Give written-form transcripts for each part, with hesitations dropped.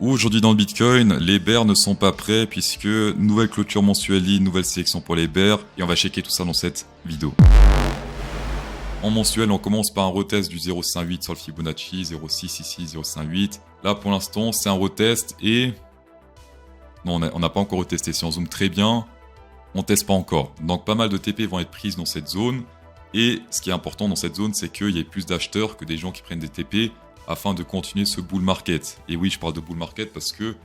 Aujourd'hui dans le Bitcoin, les bears ne sont pas prêts puisque nouvelle clôture mensuelle, nouvelle sélection pour les bears et on va checker tout ça dans cette vidéo. En mensuel, on commence par un retest du 0,58 sur le Fibonacci, 0,6 ici, 0,58. Là pour l'instant, c'est un retest et... Non, on n'a pas encore retesté. Si on zoome très bien, on teste pas encore. Donc pas mal de TP vont être prises dans cette zone. Et ce qui est important dans cette zone, c'est qu'il y ait plus d'acheteurs que des gens qui prennent des TP afin de continuer ce bull market. Et oui, je parle de bull market parce que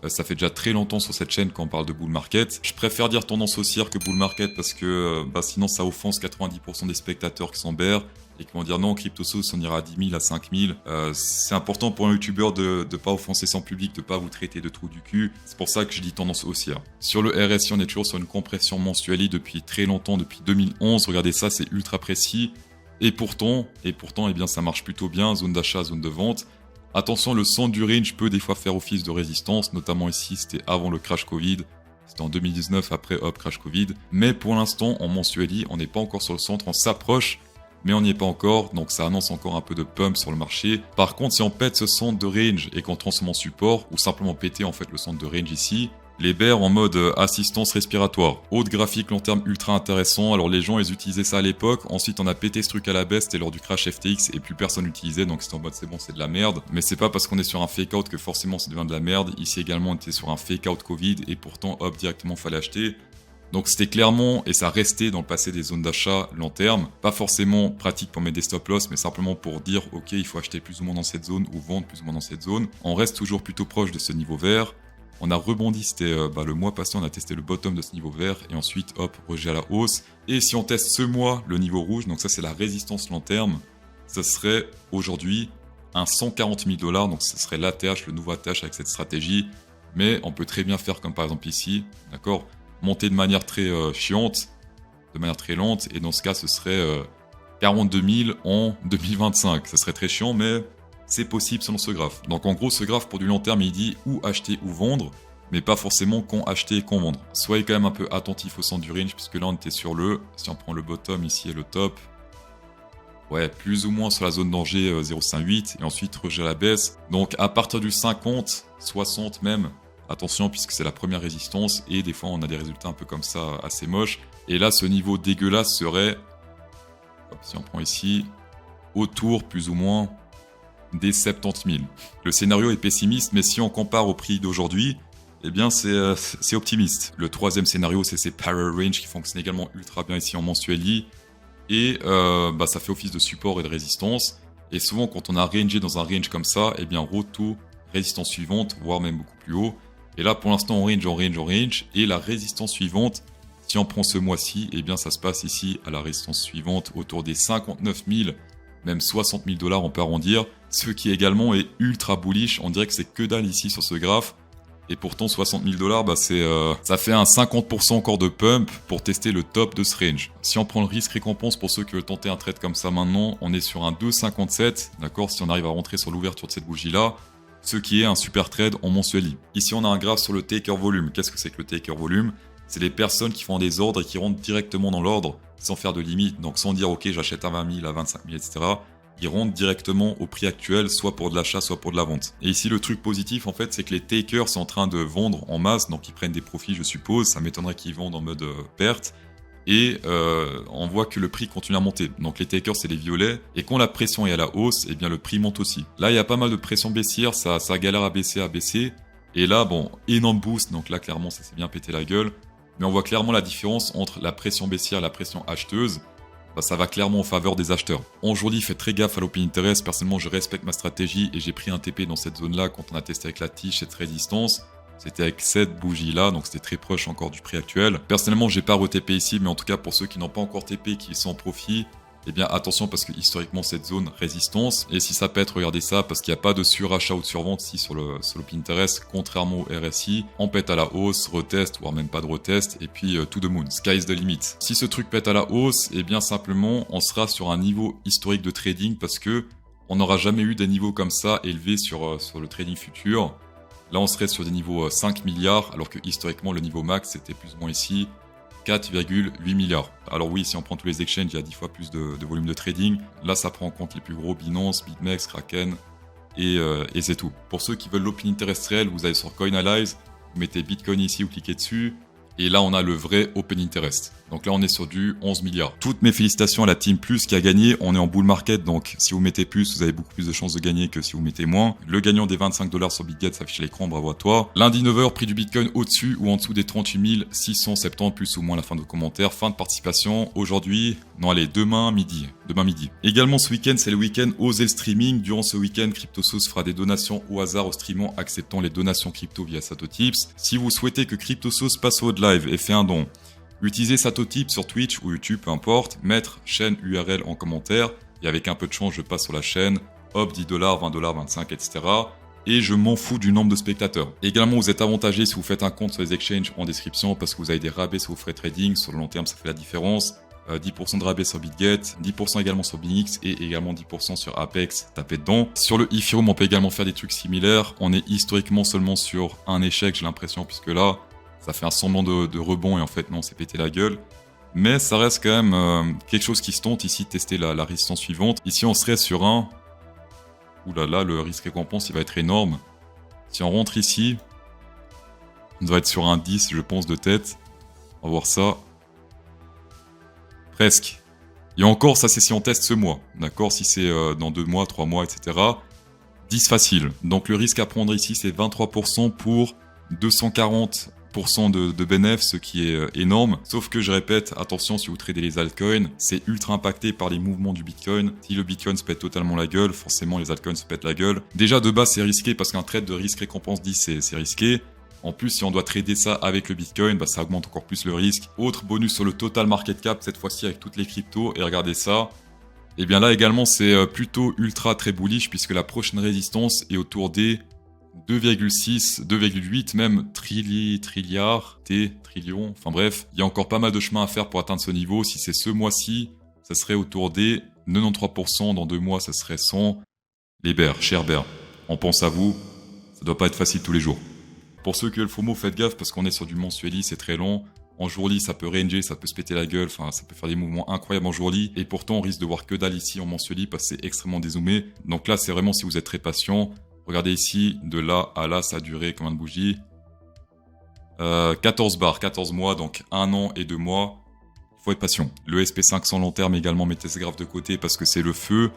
ça fait déjà très longtemps sur cette chaîne quand on parle de bull market. Je préfère dire tendance haussière que bull market parce que sinon ça offense 90% des spectateurs qui sont bears et qui vont dire non, CryptoSauce on ira à 10 000, à 5 000. C'est important pour un youtubeur de ne pas offenser son public, de ne pas vous traiter de trou du cul. C'est pour ça que je dis tendance haussière. Sur le RSI, on est toujours sur une compression mensuelle depuis très longtemps, depuis 2011. Regardez ça, c'est ultra précis. Et pourtant, eh bien, ça marche plutôt bien, zone d'achat, zone de vente. Attention, le centre du range peut des fois faire office de résistance, notamment ici, c'était avant le crash Covid. C'était en 2019, après hop, crash Covid. Mais pour l'instant, en mensueli, on n'est pas encore sur le centre, on s'approche, mais on n'y est pas encore, donc ça annonce encore un peu de pump sur le marché. Par contre, si on pète ce centre de range et qu'on transforme en support, ou simplement péter en fait le centre de range ici, les bears en mode assistance respiratoire. Haute graphique long terme ultra intéressant. Alors les gens ils utilisaient ça à l'époque. Ensuite on a pété ce truc à la baisse. C'était lors du crash FTX et plus personne l'utilisait. Donc c'était en mode c'est bon, c'est de la merde. Mais c'est pas parce qu'on est sur un fake out que forcément ça devient de la merde. Ici également on était sur un fake out Covid et pourtant hop directement fallait acheter. Donc c'était clairement, et ça restait dans le passé des zones d'achat long terme, pas forcément pratique pour mettre des stop loss, mais simplement pour dire ok il faut acheter plus ou moins dans cette zone ou vendre plus ou moins dans cette zone. On reste toujours plutôt proche de ce niveau vert. On a rebondi, c'était le mois passé, on a testé le bottom de ce niveau vert et ensuite hop, rejet à la hausse. Et si on teste ce mois le niveau rouge, donc ça c'est la résistance long terme, ça serait aujourd'hui un 140 000 $, donc ce serait l'ATH, le nouveau ATH avec cette stratégie. Mais on peut très bien faire comme par exemple ici, d'accord, monter de manière très chiante, de manière très lente, et dans ce cas ce serait 42 000 en 2025. Ça serait très chiant, mais c'est possible selon ce graphe. Donc en gros, ce graphe pour du long terme, il dit où acheter ou vendre, mais pas forcément quand acheter et quand vendre. Soyez quand même un peu attentif au centre du range, puisque là on était sur si on prend le bottom ici et le top, ouais, plus ou moins sur la zone danger 0,58, et ensuite rejet à la baisse. Donc à partir du 50, 60 même, attention puisque c'est la première résistance, et des fois on a des résultats un peu comme ça, assez moches. Et là, ce niveau dégueulasse serait, hop, si on prend ici, autour plus ou moins des 70 000. Le scénario est pessimiste, mais si on compare au prix d'aujourd'hui, eh bien c'est optimiste. Le troisième scénario, c'est ces Power Range qui fonctionnent également ultra bien ici en mensueli. Et ça fait office de support et de résistance. Et souvent, quand on a rangé dans un range comme ça, eh bien retour, résistance suivante, voire même beaucoup plus haut. Et là, pour l'instant, on range. Et la résistance suivante, si on prend ce mois-ci, eh bien ça se passe ici à la résistance suivante, autour des 59 000, même 60 000 $, on peut arrondir. Ce qui également est ultra bullish. On dirait que c'est que dalle ici sur ce graphe. Et pourtant, 60 000 $, ça fait un 50% encore de pump pour tester le top de ce range. Si on prend le risque-récompense pour ceux qui veulent tenter un trade comme ça maintenant, on est sur un 2,57, d'accord, si on arrive à rentrer sur l'ouverture de cette bougie-là, ce qui est un super trade en mensueli. Ici, on a un graphe sur le taker volume. Qu'est-ce que c'est que le taker volume? C'est les personnes qui font des ordres et qui rentrent directement dans l'ordre sans faire de limite, donc sans dire ok, j'achète à 20 000, à 25 000, etc. Ils rentrent directement au prix actuel, soit pour de l'achat, soit pour de la vente. Et ici, le truc positif, en fait, c'est que les takers sont en train de vendre en masse, donc ils prennent des profits, je suppose. Ça m'étonnerait qu'ils vendent en mode perte. Et on voit que le prix continue à monter. Donc les takers, c'est les violets. Et quand la pression est à la hausse, eh bien le prix monte aussi. Là, il y a pas mal de pression baissière, ça galère à baisser. Et là, bon, énorme boost. Donc là, clairement, ça s'est bien pété la gueule. Mais on voit clairement la différence entre la pression baissière et la pression acheteuse. Ça va clairement en faveur des acheteurs. Aujourd'hui, faites très gaffe à l'open interest. Personnellement, je respecte ma stratégie et j'ai pris un TP dans cette zone-là quand on a testé avec la tige, cette résistance. C'était avec cette bougie-là, donc c'était très proche encore du prix actuel. Personnellement, j'ai pas re-TP ici, mais en tout cas, pour ceux qui n'ont pas encore TP, qui sont en profit, eh bien attention parce que historiquement, cette zone résistance. Et si ça pète, regardez ça, parce qu'il n'y a pas de surachat ou de survente ici sur le Pinterest, contrairement au RSI. On pète à la hausse, retest, voire même pas de retest, et puis to the moon, sky is the limit. Si ce truc pète à la hausse, eh bien simplement, on sera sur un niveau historique de trading parce que on n'aura jamais eu des niveaux comme ça élevés sur le trading futur. Là, on serait sur des niveaux 5 milliards, alors que historiquement, le niveau max, c'était plus ou moins ici 4,8 milliards. Alors oui, si on prend tous les exchanges, il y a 10 fois plus de volume de trading. Là, ça prend en compte les plus gros, Binance, BitMEX, Kraken, et c'est tout. Pour ceux qui veulent l'open interest réel, vous allez sur Coinalyze, vous mettez Bitcoin ici, vous cliquez dessus, et là on a le vrai open interest. Donc là on est sur du 11 milliards. Toutes mes félicitations à la Team Plus qui a gagné, on est en bull market, donc si vous mettez plus, vous avez beaucoup plus de chances de gagner que si vous mettez moins. Le gagnant des 25 $ sur BitGet s'affiche à l'écran, bravo à toi. Lundi 9h, prix du Bitcoin au-dessus ou en dessous des 38 670, plus ou moins la fin de commentaires. Fin de participation, aujourd'hui, non allez, demain midi. Également ce week-end, c'est le week-end Osez le streaming. Durant ce week-end, CryptoSauce fera des donations au hasard aux streamants acceptant les donations crypto via Satotips. Si vous souhaitez que CryptoSauce passe au live et fait un don, utilisez Satotips sur Twitch ou YouTube, peu importe, mettre chaîne URL en commentaire, et avec un peu de chance, je passe sur la chaîne, hop, 10 $, 20 $, 25, etc. Et je m'en fous du nombre de spectateurs. Également, vous êtes avantagé si vous faites un compte sur les exchanges en description, parce que vous avez des rabais sur vos frais trading, sur le long terme, ça fait la différence. 10% de rabais sur BitGet, 10% également sur BinX et également 10% sur Apex, tapez dedans. Sur le Ethereum, on peut également faire des trucs similaires. On est historiquement seulement sur un échec, j'ai l'impression, puisque là, ça fait un semblant de rebond et en fait non, on s'est pété la gueule. Mais ça reste quand même quelque chose qui se tente ici, tester la résistance suivante. Ici, on serait sur un... Ouh là là, le risque récompense, il va être énorme. Si on rentre ici, on devrait être sur un 10, je pense, de tête. On va voir ça. Presque. Et encore, ça c'est si on teste ce mois. D'accord, si c'est dans 2 mois, 3 mois, etc. 10 facile. Donc le risque à prendre ici, c'est 23% pour 240% de bénéfices, ce qui est énorme. Sauf que je répète, attention, si vous tradez les altcoins, c'est ultra impacté par les mouvements du Bitcoin. Si le Bitcoin se pète totalement la gueule, forcément les altcoins se pètent la gueule. Déjà de base, c'est risqué parce qu'un trade de risque récompense 10, c'est risqué. En plus, si on doit trader ça avec le Bitcoin, bah, ça augmente encore plus le risque. Autre bonus sur le total market cap, cette fois-ci avec toutes les cryptos. Et regardez ça. Et bien là également, c'est plutôt ultra très bullish puisque la prochaine résistance est autour des 2,6, 2,8 même trilliards, trillions. Enfin bref, il y a encore pas mal de chemin à faire pour atteindre ce niveau. Si c'est ce mois-ci, ça serait autour des 93%. Dans 2 mois, ça serait 100. Les bears, chers bears, on pense à vous. Ça doit pas être facile tous les jours. Pour ceux qui veulent le FOMO, faites gaffe parce qu'on est sur du mensueli, c'est très long. En jourly, ça peut ranger, ça peut se péter la gueule, enfin, ça peut faire des mouvements incroyables en jourly. Et pourtant, on risque de voir que dalle ici en mensueli parce que c'est extrêmement dézoomé. Donc là, c'est vraiment si vous êtes très patient. Regardez ici, de là à là, ça a duré combien de bougies 14 barres, 14 mois, donc 1 an et 2 mois. Il faut être patient. Le SP500 long terme également, mettez ce graphe de côté parce que c'est le feu.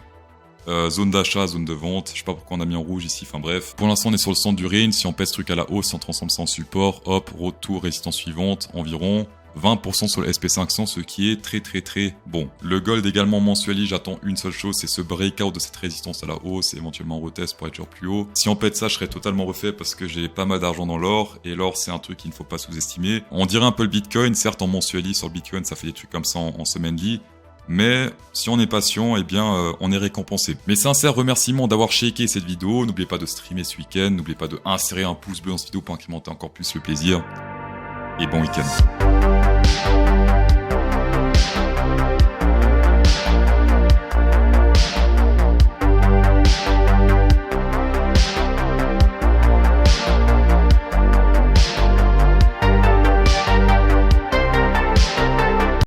Zone d'achat, zone de vente, je sais pas pourquoi on a mis en rouge ici, enfin bref. Pour l'instant on est sur le centre du range, si on pèse ce truc à la hausse, si on transforme ça en support, hop, retour, résistance suivante, environ 20% sur le SP500, ce qui est très bon. Le gold également mensuel, j'attends une seule chose, c'est ce breakout de cette résistance à la hausse, et éventuellement retest pour être toujours plus haut. Si on pète ça, je serai totalement refait parce que j'ai pas mal d'argent dans l'or, et l'or c'est un truc qu'il ne faut pas sous-estimer. On dirait un peu le Bitcoin, certes en mensuel, sur le Bitcoin ça fait des trucs comme ça en semaine-ly. Mais si on est patient, eh bien, on est récompensé. Mes sincères remerciements d'avoir shaké cette vidéo. N'oubliez pas de streamer ce week-end. N'oubliez pas de insérer un pouce bleu dans cette vidéo pour incrémenter encore plus le plaisir. Et bon week-end.